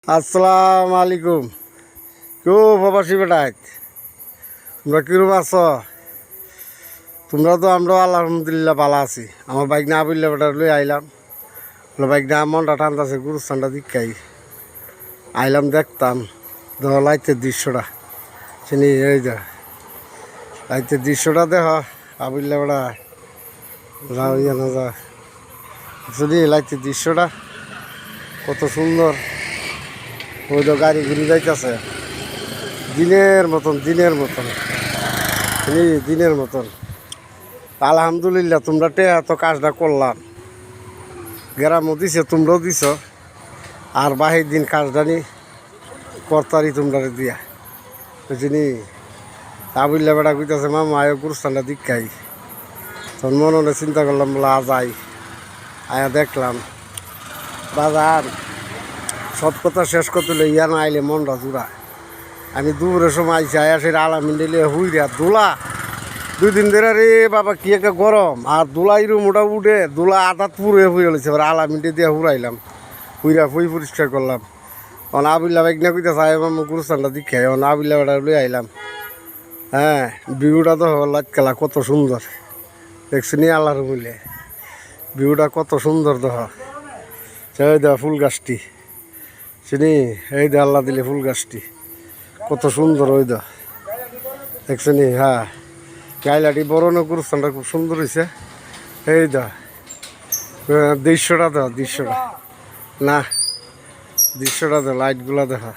আসসালামু আলাইকুম। কেউ প্রবাসী বেটায় তোমরা কিরম আছো? তোমরা তো আমরা আলহামদুলিল্লাহ ভালো আছি। আমার বাইক না বললে বেটার লই আইলাম, বাইক না মনটা টানতেছে গুরুস্থানটা দিকাই আইলাম দেখতাম লাইটের দৃশ্যটা চিনি এই যা লাইটের দৃশ্যটা দেখ আবুল্লা বেড়া যাও ইয়া না যা শুনি লাইটের দৃশ্যটা কত সুন্দর। ওই তো গাড়ি ঘুরে যাইতেছে দিনের মতন দিনের মতন। আলহামদুলিল্লাহ তোমরা এত কাজটা করলাম, গ্রামও দিছে তোমরাও দিছ, আর বাহির দিন কাজটা নি কর্তারি তোমরা দিয়া বুঝিনি। আবুল্লা বেড়া কইতেছে মামা আয় গুরুস্থানটা দীক্ষাই। তখন মনে মনে চিন্তা করলাম বলে যাই, আয়া দেখলাম বাজার সব কথা শেষ করতে ইয়া না আইলে মনটা জুড়া। আমি দুপুরের সময় আইসি আয়া সে আলামিন দিলে হুইরা দোলা 2 দিন ধরে রে বাবা কি একটা গরম, আর দোলাই রুমোটা উঠে দোলা আটাত পুরে হয়ে গেছে। এবার আলামিনটা দিয়ে হুড়াইলাম, হুই পরিষ্কার করলাম। অন আবিল্লা বাইক না কইতে চাই আমার গুরুস্থানটা দীক্ষায় অন আবিল্লা বেড়া লই আইলাম। হ্যাঁ, ভিউটা তো লাইট খেলা কত সুন্দর দেখছি নি আল্লাহর বলে। ভিউটা কত সুন্দর দেখ, এই দেখ ফুল গাছটি চিনি, এই দে আল্লাহ দিলে ফুল গাছটি কত সুন্দর। ওই দা দেখছো নি? হ্যাঁ, গাইলাটি বড় না গুরুস্থানটা খুব সুন্দর হয়েছে। এই দা দৃশ্যটা না দৃশ্যটা দে লাইটগুলা দেখা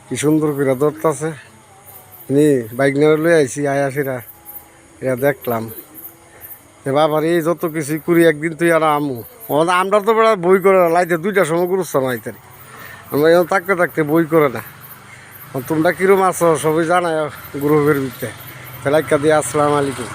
কি সুন্দর করে ধরতেছে নি। বাইক নিয়ে লই আইসি আয়াসিরা এটা দেখলাম বাবার এই যত কিছু করি একদিন তুই আর আমু। আমরা তো বেড়া বই করে না, লাইতে 2টার সময় গুরুস্থান আইতে আমরা এখন থাকতে বই করে না। তোমরা কিরম আছো সবাই জানায় গ্রুপের ভিতরে। ফেলাইকা দিয়ে আসসালামু আলাইকুম।